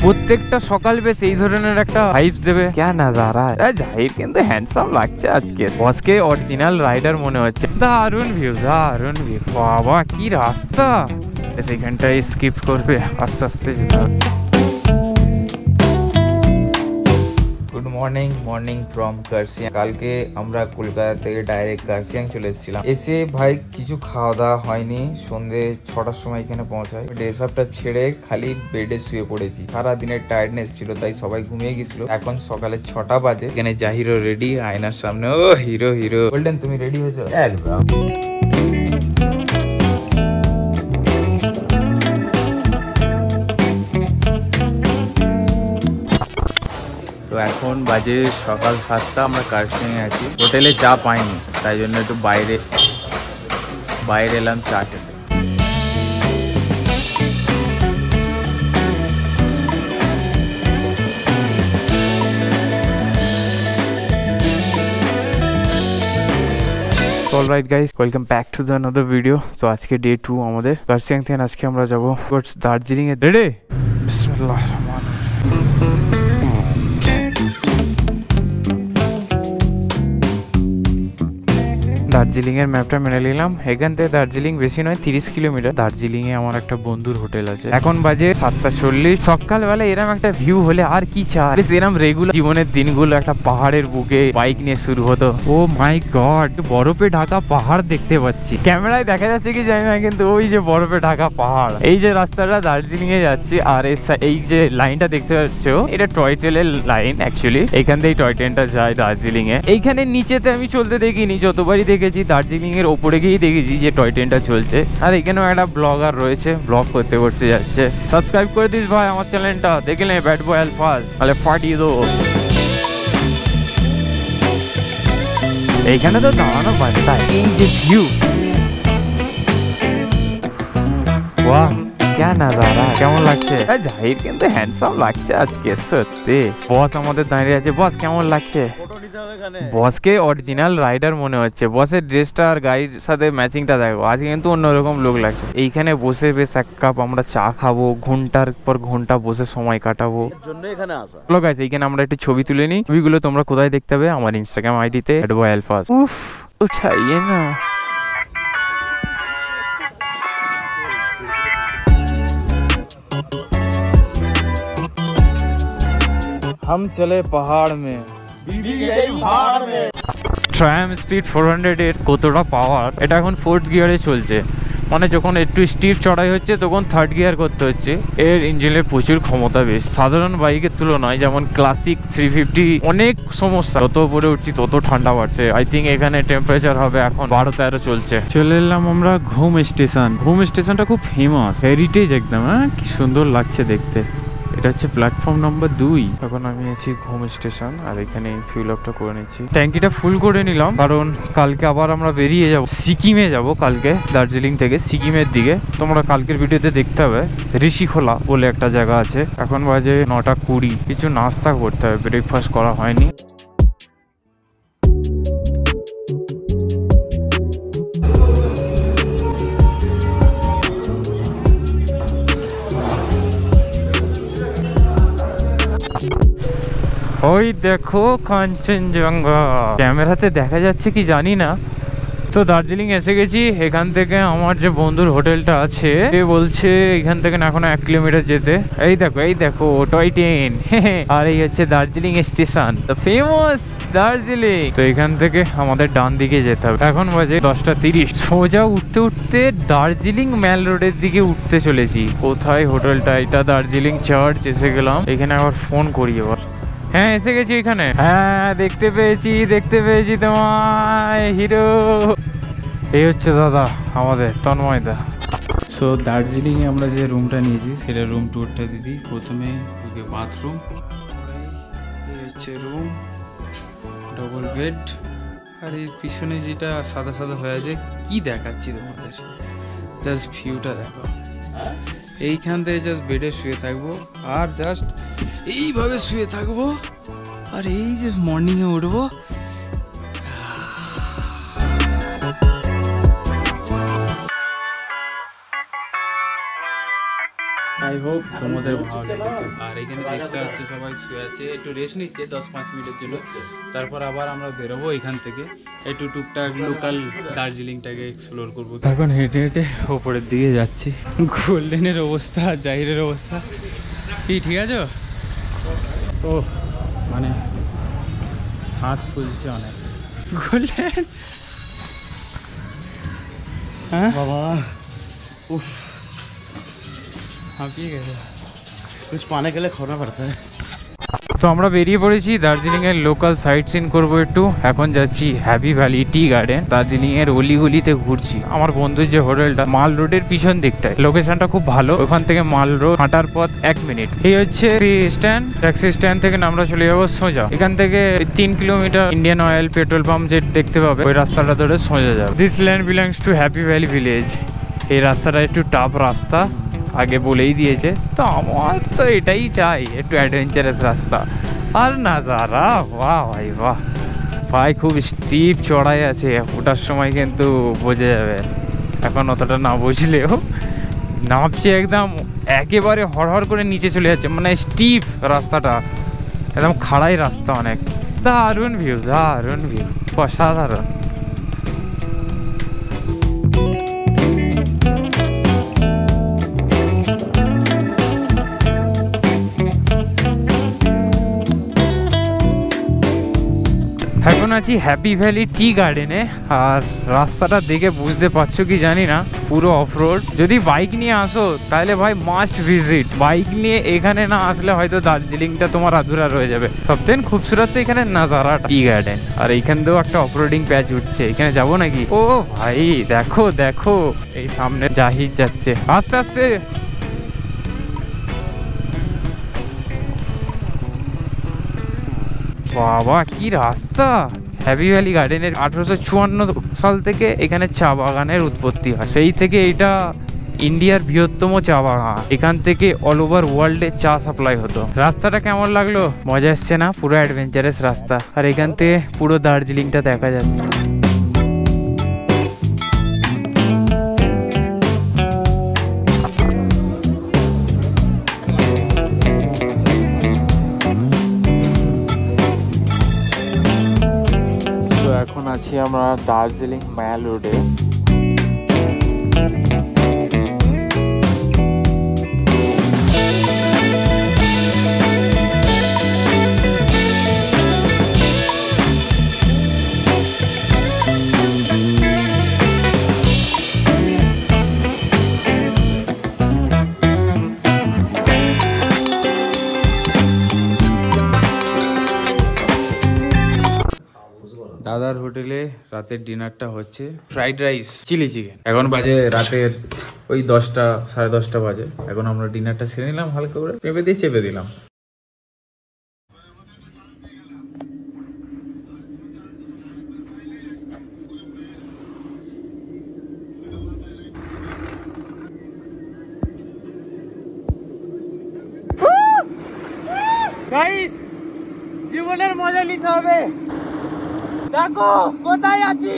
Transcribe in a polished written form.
প্রত্যেকটা সকাল বেশ এই ধরনের একটা ভাইবস দেবে। क्या नजारा है, জাহির কিন্তু হ্যান্ডসাম লাগছে আজকে। বসকে অরিজিনাল রাইডার মনে হচ্ছে। দারুণ ভিউ, দারুণ ভিউ। বাবা কি রাস্তা, সেখানটায় স্কিপ করবে, আস্তে আস্তে যেতে হবে। Good morning from Kurseong. কালকে আমরা কলকাতা থেকে ডাইরেক্ট কার্সিয়াং চলে এসেছিলাম। এসে ভাই কিছু খাওয়া দাওয়া হয়নি, সন্ধ্যে 6টার সময় এখানে পৌঁছায়। ড্রেস আপটা ছেড়ে খালি বেডে শুয়ে পড়েছি। সারা দিনের টায়ার্ডনেস ছিল, তাই সবাই ঘুমিয়ে গেছিল। এখন সকালে 6টা বাজে। এখানে জাহিরও রেডি, আয়নার সামনে। ও হিরো হিরো। বললেন তুমি রেডি হয়েছো? একদম। তো এখন বাজে সকাল 7টা, আমরা কার্সিয়াংয়ে আছি। হোটেলে চা পাইনি, তাই জন্য একটু বাইরে এলাম চা খেতে। Alright guys, welcome back to the another video. তো আজকে ডে 2 আমাদের কার্সিয়াং থেকে। আজকে আমরা যাবো দার্জিলিং এ। রেডি? বিসমিল্লাহির রহমানির রহিম। দার্জিলিং এর ম্যাপটা মেনে নিলাম। এখান থেকে দার্জিলিং বেশি নয়, 30 কিলোমিটার। দার্জিলিং এ আমার একটা বন্ধুর হোটেল আছে। এখন বাজে 7:40। সকালবেলা এরম একটা ভিউ হলে আর কি চাই। এরম রেগুলার জীবনের দিনগুলো একটা পাহাড়ের বুকে বাইক নিয়ে শুরু হতো। ও মাই গড, বরফে ঢাকা পাহাড় দেখতে পাচ্ছি। ক্যামেরায় দেখা যাচ্ছে কি জানি না, কিন্তু ওই যে বরফে ঢাকা পাহাড়। এই যে রাস্তাটা দার্জিলিং এ যাচ্ছি, আর এই যে লাইনটা দেখতে পাচ্ছ, এটা টয় ট্রেনের লাইন অ্যাকচুয়ালি। এখান থেকে টয় ট্রেনটা যায় দার্জিলিং এ। এইখানে নিচেতে আমি চলতে দেখিনি, যতবারই দেখেছি দার্জিলিং এর ওপরে গিয়েই দেখেছি যে টয় ট্রেনটা চলছে। আর এখানেও একটা ব্লগার রয়েছে, ব্লগ করতে যাচ্ছে। সাবস্ক্রাইব করে দিস ভাই আমার চ্যানেলটা, দেখলে ব্যাড বয় আলফাজ তাহলে ফাটিয়ে দো। এইখানে তো দাঁড়ানো বাজে। এই যে ভিউ, বাহ क्या नजारा। কেমন লাগছে? জাহির কিন্তু হ্যান্ডসাম লাগছে আজকে সত্যি। বস আমাদের দাঁড়িয়ে আছে। বস কেমন লাগছে? বসকে অরিজিনাল রাইডার মনে হচ্ছে। বসের ড্রেসটা আর গাড়ির সাথে ম্যাচিংটা দেখো, আজকে কিন্তু অন্যরকম লোক লাগছে। এইখানে বসে বেশ এক কাপ আমরা চা খাবো, ঘন্টার পর ঘন্টা বসে সময় কাটাবো। লোক আছে এইখানে, আমরা একটু ছবি তুলে নিই। ছবিগুলো তোমরা কোথায় দেখতে হবে? আমার ইনস্টাগ্রাম আইডিতে @alfaz। উফ, উঠাইয়ে না। हम चले पहाड़ में, ট্রাম স্পিড 400 এর কতটা পাওয়ার। এটা এখন 4th গিয়ারে চলছে, মানে যখন একটু স্টিপ চড়াই হচ্ছে তখন 3rd গিয়ার করতে হচ্ছে। এর ইঞ্জিনের প্রচুর ক্ষমতা বেশি সাধারণ বাইকের তুলনায়। যেমন ক্লাসিক 350 অনেক সমস্যা, যত উপরে উঠছি তত ঠান্ডা বাড়ছে। আই থিঙ্ক এখানে টেম্পারেচার হবে এখন 12-13 চলছে। চলে এলাম আমরা ঘুম স্টেশন। ঘুম স্টেশনটা খুব ফেমাস, হেরিটেজ একদম। হ্যাঁ, কি সুন্দর লাগছে দেখতে। এটা হচ্ছে প্ল্যাটফর্ম নাম্বার 2। এখন আমি আছি ঘুম স্টেশন, আর এখানে ফিউল আপটা করে নিচ্ছি। ট্যাঙ্কিটা ফুল করে নিলাম, কারণ কালকে আবার আমরা বেরিয়ে যাব, সিকিমে যাব কালকে। দার্জিলিং থেকে সিকিমের দিকে। তোমরা কালকের ভিডিওতে দেখতে হবে, ঋষিখোলা বলে একটা জায়গা আছে। এখন বাজে 9:20। কিছু নাস্তা করতে হবে, ব্রেকফাস্ট করা হয়নি। ওই দেখো কাঞ্চনজঙ্ঘা, ক্যামেরাতে দেখা যাচ্ছে কি জানি না। তো দার্জিলিং এসে গেছি। এখান থেকে আমার যে বন্ধুর হোটেলটা আছে, সে বলছে এখান থেকে এখন 1 কিলোমিটার যেতে। এই দেখো টয় ট্রেন। আর এই হচ্ছে Darjeeling station, the famous Darjeeling. তো এখান থেকে আমাদের ডান দিকে যেতে হবে। এখন বাজে 10:30। সোজা উঠতে দার্জিলিং মেল রোডের দিকে উঠতে চলেছি। কোথায় হোটেলটা? এটা দার্জিলিং চার্চ। এসে গেলাম। এখানে আবার ফোন করি এবার। হ্যাঁ, এসে গেছি এখানে। হ্যাঁ, দেখতে পেয়েছি তোমায় হিরো। এই হচ্ছে দাদা আমাদের তন্ময়দা। সো দার্জিলিং এ আমরা যে রুমটা নিয়েছি সেটা রুম টুরটা দিদি। প্রথমে ঢুকে বাথরুম, এই হচ্ছে রুম, ডবল বেড। আর এই পিছনে যেটা সাদা হয়ে আছে, কি দেখাচ্ছি তোমাদের, জাস্ট ভিউটা দেখো। এইখান থেকে জাস্ট বেডে শুয়ে থাকবো, আর জাস্ট এইভাবে শুয়ে থাকবো, আর এই যে মর্নিং এ উঠবো। আই হোপ তোমাদের ভালো লেগেছে। আর এখানে দেখতে পাচ্ছ সবাই শুয়ে আছে, একটু রেস্ট নিচ্ছে 10-5 মিনিটের জন্য, তারপর আবার আমরা বেরোবো এখান থেকে, একটু টুকটাক লোকাল দার্জিলিংটাকে এক্সপ্লোর করবো। এখন হেঁটে হেঁটে ওপরের দিকে যাচ্ছি। গোল্ডেনের অবস্থা, জাহিরের অবস্থা কি ঠিক আছে? ও মানে শ্বাস ফুলছে অনেক। গোল্ডেন হ্যাঁ बाबा उफ হাঁপিয়ে গেছে। कुछ पाने के लिए खोना पड़ता है। তো আমরা বেরিয়ে পড়েছি দার্জিলিং এর লোকাল সাইট সিন করবো একটু। এখন যাচ্ছি happy valley tea garden. Darjeeling এর অলিগলিতে ঘুরছি। আমার বন্ধুর যে হোটেলটা মাল রোডের পিছন দিকটায়, লোকেশনটা খুব ভালো। ওখান থেকে মাল রোড হাঁটার পথ 1 মিনিট। এই হচ্ছে স্ট্যান্ড, ট্যাক্সি স্ট্যান্ড থেকে আমরা চলে যাবো সোজা। এখান থেকে 3 kilometre Indian oil petrol pump যে দেখতে পাবে, ওই রাস্তাটা ধরে সোজা যাবে। This land belongs to happy valley village. এই রাস্তাটা একটু টাফ রাস্তা, আগে বলেই দিয়েছে। তো আমার তো এটাই চাই, একটু অ্যাডভেঞ্চারাস রাস্তা। আর নাজারা বাহ ভাই বাহ ভাই, খুব স্টিপ চড়াই আছে। ওটার সময় কিন্তু বোঝা যাবে, এখন অতটা না বুঝলেও নামছে একদম একেবারে হড়হড় করে নিচে চলে যাচ্ছে। মানে স্টিপ রাস্তাটা, একদম খাড়াই রাস্তা অনেক। দারুণ ভিউ, দারুণ ভিউ, অসাধারণ। এখন আছি হ্যাপি ভ্যালি টি গার্ডেনে। আর রাস্তাটা দেখে বুঝতে পারছো কি জানি না, পুরো অফ রোড। যদি বাইক নিয়ে আসো তাহলে ভাই মাস্ট ভিজিট। বাইক নিয়ে এখানে না আসলে হয়তো দার্জিলিংটা তোমার আধুরা রয়ে যাবে। সবচেয়ে খুবসুরত এখানে নাজারা টি গার্ডেন। আর এইখান থেকেও একটা অফরোডিং প্যাচ উঠছে, এখানে যাবো নাকি? ও ভাই দেখো দেখো, এই সামনে জাহিদ যাচ্ছে আস্তে আস্তে। বাবা কি রাস্তা! হ্যাপি ভ্যালি গার্ডেনের 1854 সাল থেকে এখানে চা বাগানের উৎপত্তি হয়। সেই থেকে এটা ইন্ডিয়ার বৃহত্তম চা বাগান। এখান থেকে অল ওভার ওয়ার্ল্ডে চা সাপ্লাই হতো। রাস্তাটা কেমন লাগলো? মজা এসছে না? পুরো অ্যাডভেঞ্চারাস রাস্তা। আর এখান থেকে পুরো দার্জিলিংটা দেখা যাচ্ছে। এখন আছি আমরা দার্জিলিং ম্যাল রোডে। দাদার হোটেলে রাতের ডিনারটা হচ্ছে ফ্রাইড রাইস, চিলি চিকেন। এখন বাজে রাতের ওই 10টা, 10:30 বাজে। এখন আমরা ডিনারটা সেরে নিলাম, হালকা করে পেঁপে দিয়ে চেপে দিলাম। গাইস, জীবনের মজা নিতে হবে। দেখো কোথায় আছি।